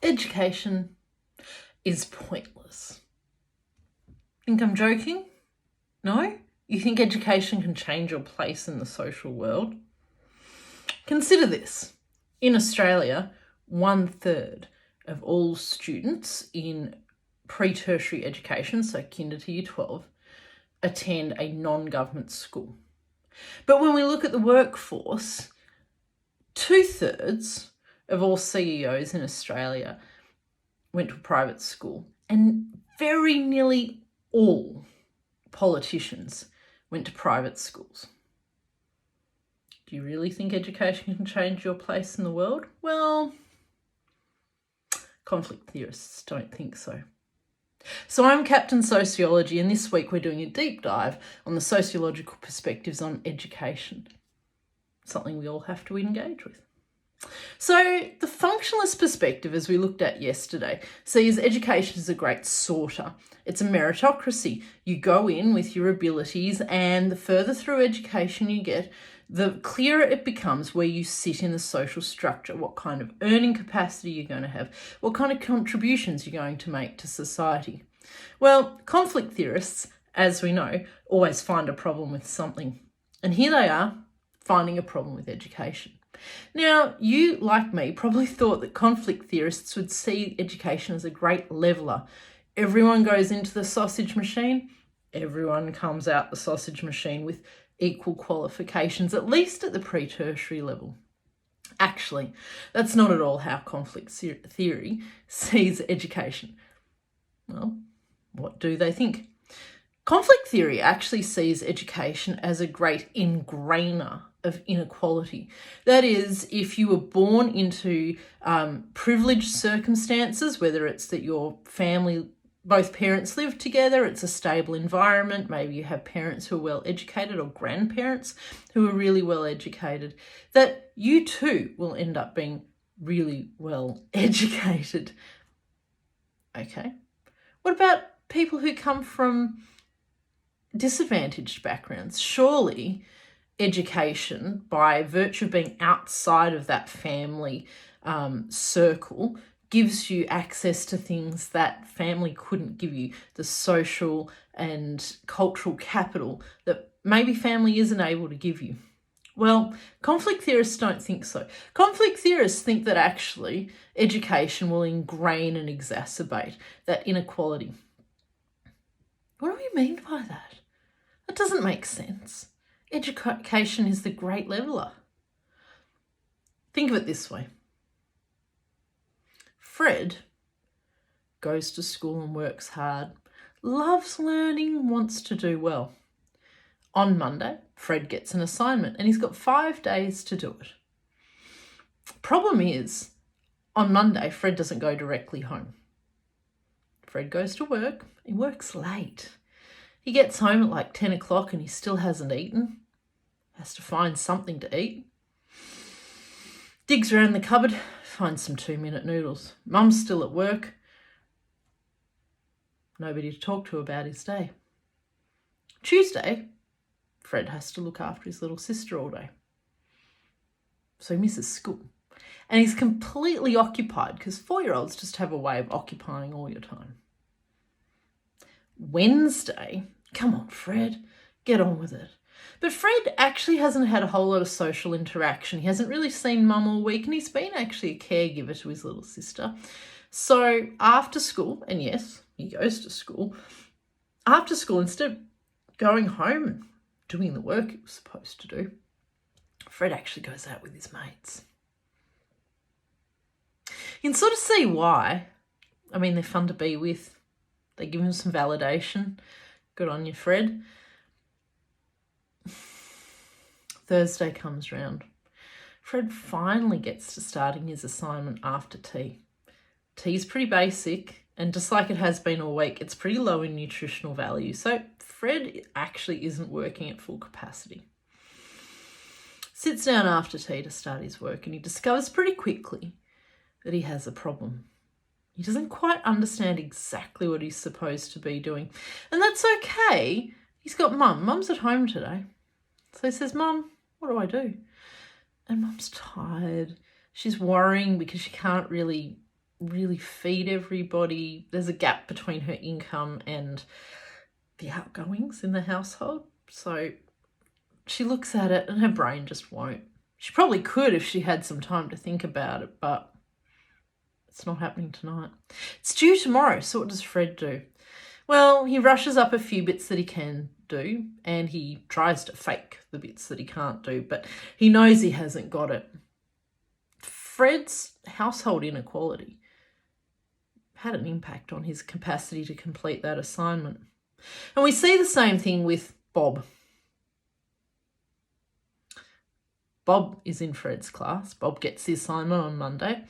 education is pointless. Think I'm joking? No? You think education can change your place in the social world? Consider this. In Australia, 1/3 of all students in pre-tertiary education, so kinder to year 12, attend a non-government school. But when we look at the workforce, 2/3 of all CEOs in Australia went to a private school, and very nearly all politicians went to private schools. Do you really think education can change your place in the world? Well, conflict theorists don't think so. So I'm Captain Sociology, and this week we're doing a deep dive on the sociological perspectives on education, something we all have to engage with. So the functionalist perspective, as we looked at yesterday, sees education as a great sorter. It's a meritocracy. You go in with your abilities, and the further through education you get, the clearer it becomes where you sit in the social structure, what kind of earning capacity you're going to have, what kind of contributions you're going to make to society. Well, conflict theorists, as we know, always find a problem with something. And here they are, finding a problem with education. Now, you, like me, probably thought that conflict theorists would see education as a great leveller. Everyone goes into the sausage machine, everyone comes out the sausage machine with equal qualifications, at least at the pre-tertiary level. Actually, that's not at all how conflict theory sees education. Well, what do they think? Conflict theory actually sees education as a great ingrainer of inequality. That is, if you were born into privileged circumstances, whether it's that your family, both parents live together, it's a stable environment, maybe you have parents who are well educated or grandparents who are really well educated, that you too will end up being really well educated. Okay. What about people who come from disadvantaged backgrounds? Surely education, by virtue of being outside of that family circle, gives you access to things that family couldn't give you, the social and cultural capital that maybe family isn't able to give you. Well, conflict theorists don't think so. Conflict theorists think that actually education will ingrain and exacerbate that inequality. What do we mean by that? That doesn't make sense. Education is the great leveller. Think of it this way. Fred goes to school and works hard, loves learning, wants to do well. On Monday, Fred gets an assignment and he's got 5 days to do it. Problem is, on Monday, Fred doesn't go directly home. Fred goes to work, he works late. He gets home at like 10 o'clock and he still hasn't eaten. Has to find something to eat. Digs around the cupboard, finds some 2-minute noodles. Mum's still at work. Nobody to talk to about his day. Tuesday, Fred has to look after his little sister all day. So he misses school. And he's completely occupied because 4-year-olds just have a way of occupying all your time. Wednesday, come on, Fred, get on with it. But Fred actually hasn't had a whole lot of social interaction. He hasn't really seen mum all week, and he's been actually a caregiver to his little sister. So after school, and yes, he goes to school, after school, instead of going home and doing the work he was supposed to do, Fred actually goes out with his mates. You can sort of see why. I mean, they're fun to be with. They give him some validation. Good on you, Fred. Thursday comes round. Fred finally gets to starting his assignment after tea. Tea's pretty basic, and just like it has been all week, it's pretty low in nutritional value. So Fred actually isn't working at full capacity. Sits down after tea to start his work, and he discovers pretty quickly that he has a problem. He doesn't quite understand exactly what he's supposed to be doing. And that's okay. He's got mum. Mum's at home today. So he says, Mum, what do I do? And Mum's tired. She's worrying because she can't really really feed everybody. There's a gap between her income and the outgoings in the household. So she looks at it and her brain just won't. She probably could if she had some time to think about it, but it's not happening tonight. It's due tomorrow, so what does Fred do? Well, he rushes up a few bits that he can do, and he tries to fake the bits that he can't do, but he knows he hasn't got it. Fred's household inequality had an impact on his capacity to complete that assignment. And we see the same thing with Bob. Bob is in Fred's class. Bob gets the assignment on Monday.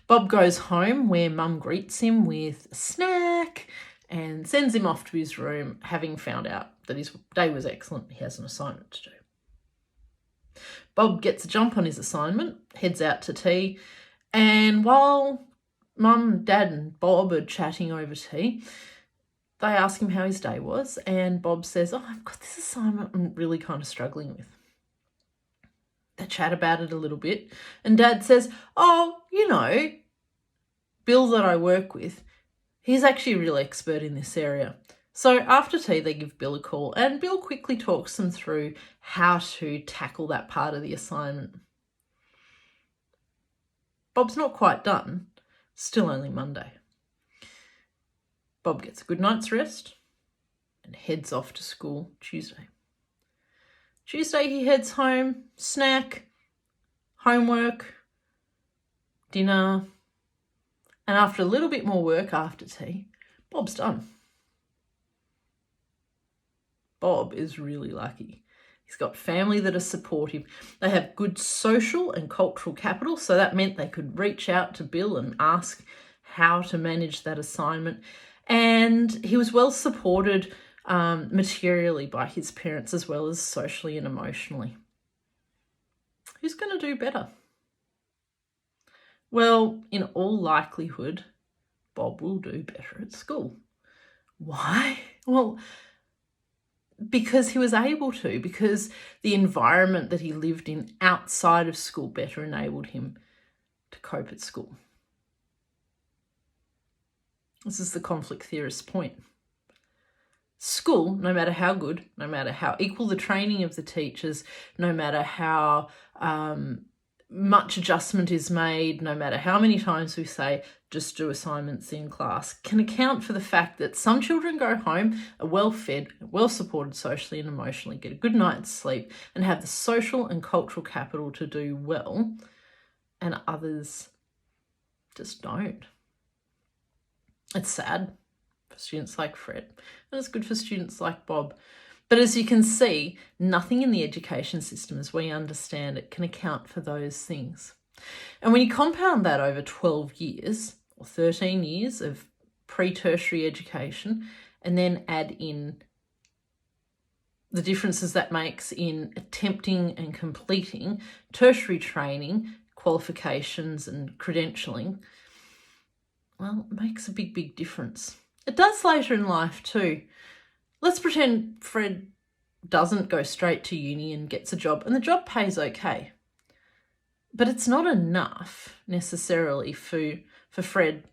Bob goes home where Mum greets him with a snack and sends him off to his room, having found out that his day was excellent. He has an assignment to do. Bob gets a jump on his assignment, heads out to tea, and while Mum, Dad and Bob are chatting over tea, they ask him how his day was, and Bob says, I've got this assignment I'm really kind of struggling with. They chat about it a little bit, and Dad says, Bill that I work with, he's actually a real expert in this area. So after tea, they give Bill a call, and Bill quickly talks them through how to tackle that part of the assignment. Bob's not quite done, still only Monday. Bob gets a good night's rest and heads off to school Tuesday. Tuesday he heads home, snack, homework, dinner, and after a little bit more work after tea, Bob's done. Bob is really lucky. He's got family that are supportive. They have good social and cultural capital, so that meant they could reach out to Bill and ask how to manage that assignment. And he was well supported materially by his parents as well as socially and emotionally. Who's going to do better? Well, in all likelihood, Bob will do better at school. Why? Well, because he was able to, because the environment that he lived in outside of school better enabled him to cope at school. This is the conflict theorist's point. School, no matter how good, no matter how equal the training of the teachers, no matter how much adjustment is made, no matter how many times we say, just do assignments in class, can account for the fact that some children go home, are well fed, well supported socially and emotionally, get a good night's sleep, and have the social and cultural capital to do well, and others just don't. It's sad for students like Fred, and it's good for students like Bob. But as you can see, nothing in the education system as we understand it can account for those things. And when you compound that over 12 years or 13 years of pre-tertiary education, and then add in the differences that makes in attempting and completing tertiary training, qualifications and credentialing, well, it makes a big, big difference. It does later in life too. Let's pretend Fred doesn't go straight to uni and gets a job, and the job pays okay. But it's not enough necessarily for Fred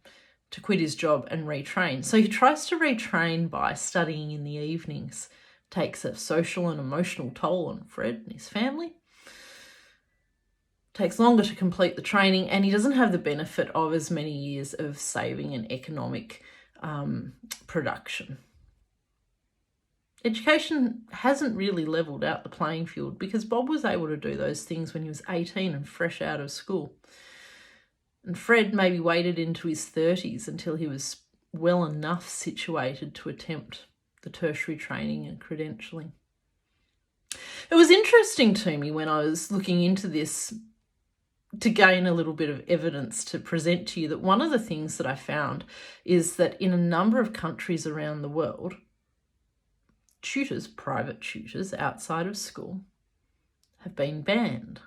to quit his job and retrain. So he tries to retrain by studying in the evenings. Takes a social and emotional toll on Fred and his family. Takes longer to complete the training, and he doesn't have the benefit of as many years of saving and economic production. Education hasn't really levelled out the playing field because Bob was able to do those things when he was 18 and fresh out of school. And Fred maybe waited into his 30s until he was well enough situated to attempt the tertiary training and credentialing. It was interesting to me when I was looking into this to gain a little bit of evidence to present to you that one of the things that I found is that in a number of countries around the world, tutors, private tutors outside of school, have been banned.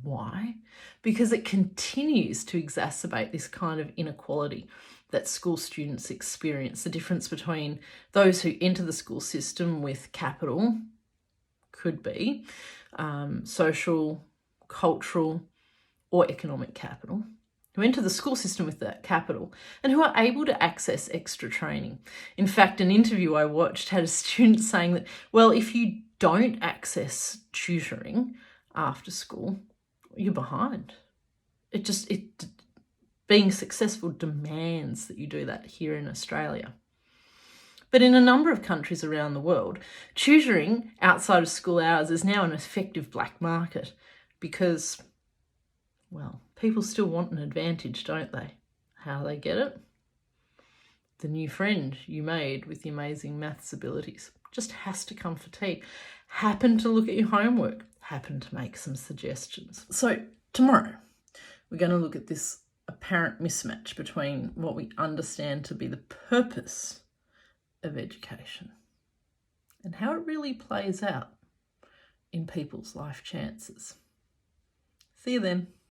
Why? Because it continues to exacerbate this kind of inequality that school students experience, the difference between those who enter the school system with capital, could be social, cultural, or economic capital, who enter the school system with that capital and who are able to access extra training. In fact, an interview I watched had a student saying that, well, if you don't access tutoring after school, you're behind. Being successful demands that you do that here in Australia. But in a number of countries around the world, tutoring outside of school hours is now an effective black market because, well, people still want an advantage, don't they? How they get it? The new friend you made with the amazing maths abilities just has to come for tea, happen to look at your homework, happen to make some suggestions. So tomorrow, we're going to look at this apparent mismatch between what we understand to be the purpose of education and how it really plays out in people's life chances. See you then.